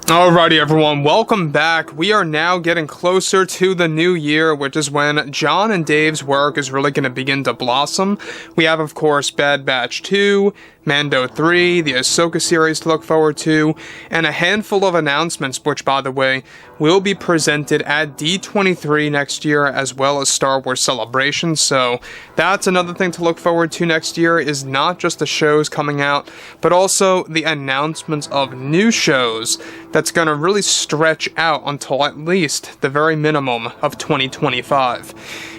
Alrighty everyone, welcome back. We are now getting closer to the new year, which is when Jon and Dave's work is really going to begin to blossom. We have, of course, Bad Batch 2, Mando 3, the Ahsoka series to look forward to, and a handful of announcements, which, by the way, will be presented at D23 next year, as well as Star Wars Celebration. So that's another thing to look forward to next year, is not just the shows coming out, but also the announcements of new shows that's going to really stretch out until at least the very minimum of 2025.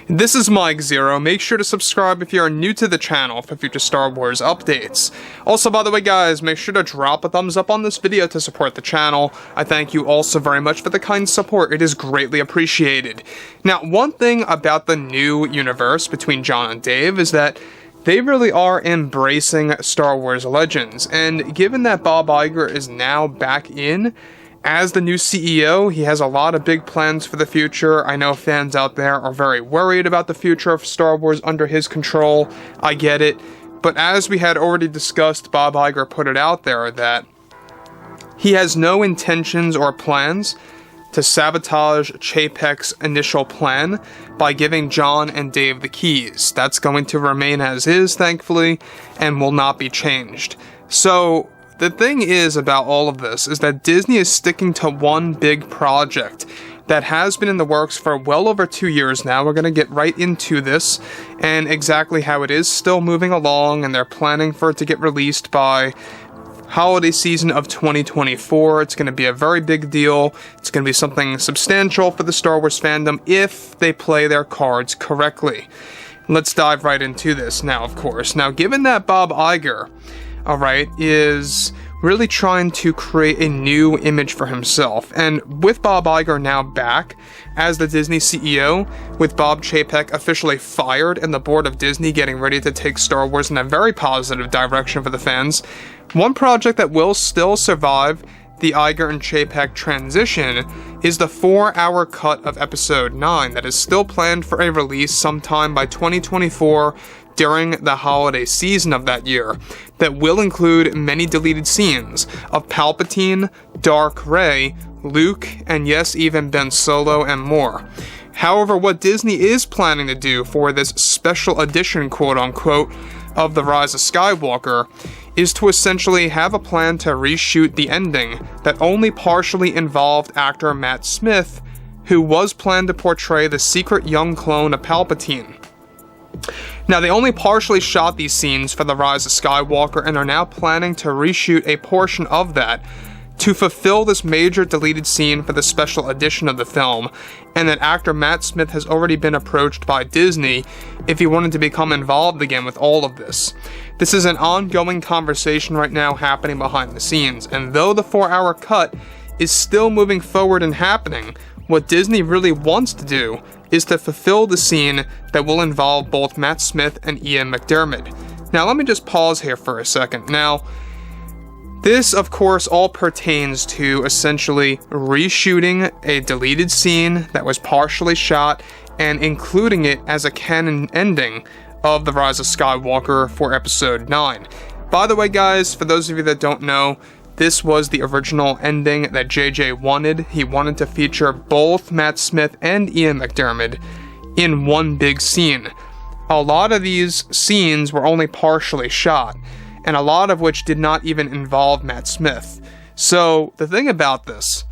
This is Mike Zero. Make sure to subscribe if you are new to the channel for future Star Wars updates. Also, by the way, guys, make sure to drop a thumbs up on this video to support the channel. I thank you also very much for the kind support. It is greatly appreciated. Now, one thing about the new universe between Jon and Dave is that they really are embracing Star Wars Legends, and given that Bob Iger is now back in as the new CEO, he has a lot of big plans for the future. I know fans out there are very worried about the future of Star Wars under his control. I get it. But as we had already discussed, Bob Iger put it out there that he has no intentions or plans to sabotage Chapek's initial plan by giving Jon and Dave the keys. That's going to remain as is, thankfully, and will not be changed. So the thing is about all of this is that Disney is sticking to one big project that has been in the works for well over 2 years now. We're going to get right into this and exactly how it is still moving along, and they're planning for it to get released by holiday season of 2024. It's going to be a very big deal. It's going to be something substantial for the Star Wars fandom if they play their cards correctly. Let's dive right into this now, of course. Now, given that Bob Iger, alright, is really trying to create a new image for himself, and with Bob Iger now back as the Disney CEO, with Bob Chapek officially fired and the board of Disney getting ready to take Star Wars in a very positive direction for the fans, one project that will still survive the Iger and Chapek transition is the 4-hour cut of Episode 9 that is still planned for a release sometime by 2024 during the holiday season of that year, that will include many deleted scenes of Palpatine, Dark Rey, Luke, and yes, even Ben Solo and more. However, what Disney is planning to do for this special edition, quote-unquote, of The Rise of Skywalker is to essentially have a plan to reshoot the ending that only partially involved actor Matt Smith, who was planned to portray the secret young clone of Palpatine. Now, they only partially shot these scenes for The Rise of Skywalker and are now planning to reshoot a portion of that to fulfill this major deleted scene for the special edition of the film, and that actor Matt Smith has already been approached by Disney if he wanted to become involved again with all of this. This is an ongoing conversation right now happening behind the scenes, and though the 4-hour cut is still moving forward and happening, what Disney really wants to do is to fulfill the scene that will involve both Matt Smith and Ian McDiarmid. Now, let me just pause here for a second. Now, this, of course, all pertains to essentially reshooting a deleted scene that was partially shot and including it as a canon ending of The Rise of Skywalker for Episode 9. By the way, guys, for those of you that don't know, this was the original ending that JJ wanted. He wanted to feature both Matt Smith and Ian McDiarmid in one big scene. A lot of these scenes were only partially shot, and a lot of which did not even involve Matt Smith. So the thing about this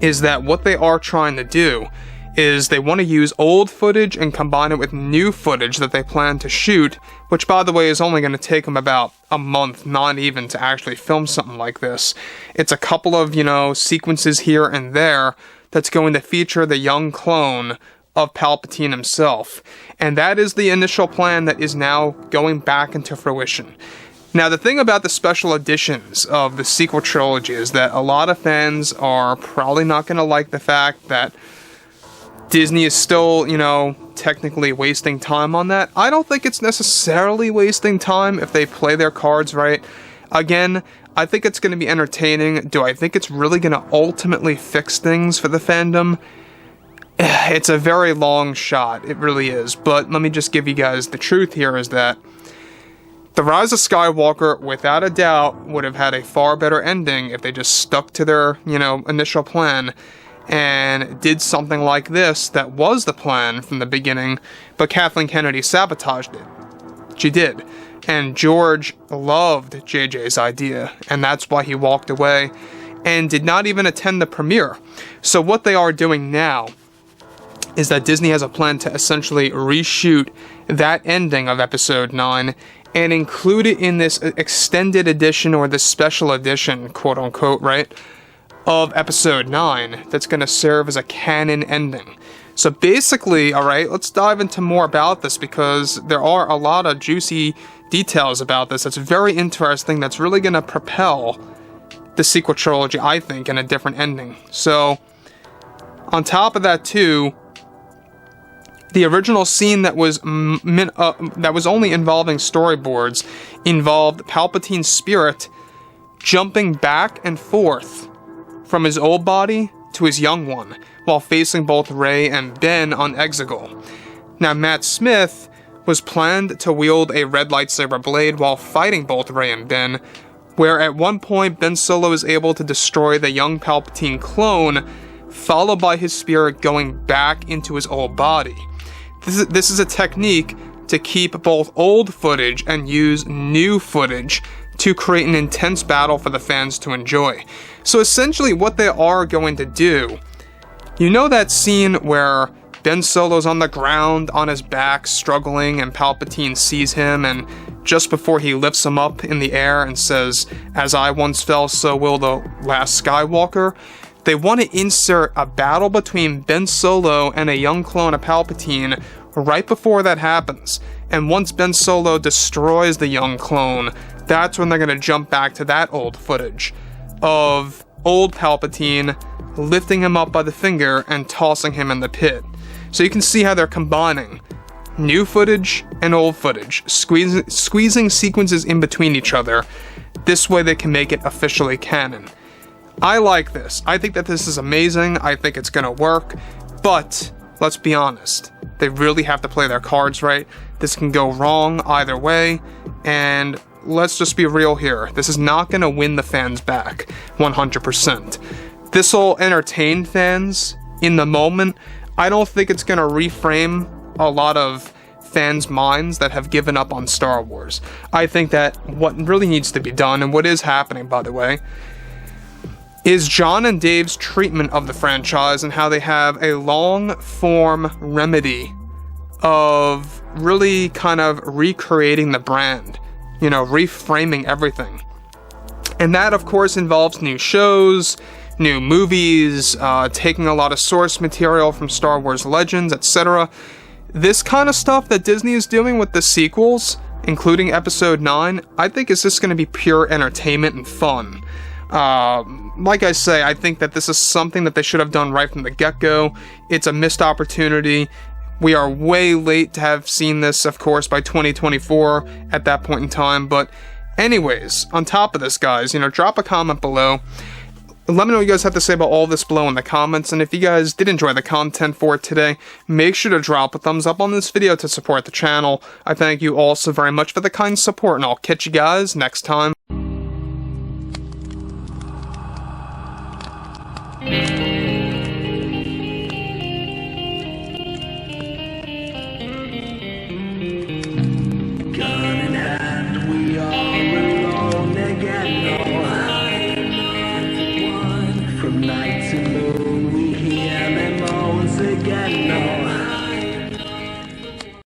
is that what they are trying to do is they want to use old footage and combine it with new footage that they plan to shoot, which, by the way, is only going to take them about a month, not even, to actually film something like this. It's a couple of, sequences here and there that's going to feature the young clone of Palpatine himself. And that is the initial plan that is now going back into fruition. Now, the thing about the special editions of the sequel trilogy is that a lot of fans are probably not going to like the fact that Disney is still, technically wasting time on that. I don't think it's necessarily wasting time if they play their cards right. Again, I think it's going to be entertaining. Do I think it's really going to ultimately fix things for the fandom? It's a very long shot. It really is. But let me just give you guys the truth here is that The Rise of Skywalker, without a doubt, would have had a far better ending if they just stuck to their, initial plan and did something like this that was the plan from the beginning, but Kathleen Kennedy sabotaged it. She did. And George loved JJ's idea, and that's why he walked away and did not even attend the premiere. So what they are doing now is that Disney has a plan to essentially reshoot that ending of Episode 9 and include it in this extended edition, or this special edition, quote unquote, right, of Episode 9 that's going to serve as a canon ending. So basically, alright, let's dive into more about this, because there are a lot of juicy details about this that's very interesting, that's really going to propel the sequel trilogy, I think, in a different ending. So, on top of that too, the original scene that was only involving storyboards involved Palpatine's spirit jumping back and forth from his old body to his young one, while facing both Rey and Ben on Exegol. Now, Matt Smith was planned to wield a red lightsaber blade while fighting both Rey and Ben, where at one point Ben Solo is able to destroy the young Palpatine clone, followed by his spirit going back into his old body. This is a technique to keep both old footage and use new footage to create an intense battle for the fans to enjoy. So essentially what they are going to do, you know that scene where Ben Solo's on the ground, on his back, struggling, and Palpatine sees him, and just before he lifts him up in the air and says, "As I once fell, so will the last Skywalker," they want to insert a battle between Ben Solo and a young clone of Palpatine right before that happens. And once Ben Solo destroys the young clone, that's when they're going to jump back to that old footage of old Palpatine lifting him up by the finger and tossing him in the pit. So you can see how they're combining new footage and old footage, squeezing sequences in between each other. This way they can make it officially canon. I like this. I think that this is amazing. I think it's gonna work, but let's be honest. They really have to play their cards right. This can go wrong either way, and let's just be real here. This is not gonna win the fans back 100%. This will entertain fans in the moment. I don't think it's gonna reframe a lot of fans' minds that have given up on Star Wars. I think that what really needs to be done, and what is happening, by the way, is John and Dave's treatment of the franchise and how they have a long-form remedy of really kind of recreating the brand, reframing everything. And that, of course, involves new shows, new movies, taking a lot of source material from Star Wars Legends, etc. This kind of stuff that Disney is doing with the sequels, including Episode 9, I think is just going to be pure entertainment and fun. Like I say, I think that this is something that they should have done right from the get-go. It's a missed opportunity. We are way late to have seen this, of course, by 2024 at that point in time. But anyways, on top of this, guys, drop a comment below. Let me know what you guys have to say about all this below in the comments, and if you guys did enjoy the content for today, make sure to drop a thumbs up on this video to support the channel. I thank you all so very much for the kind support, and I'll catch you guys next time.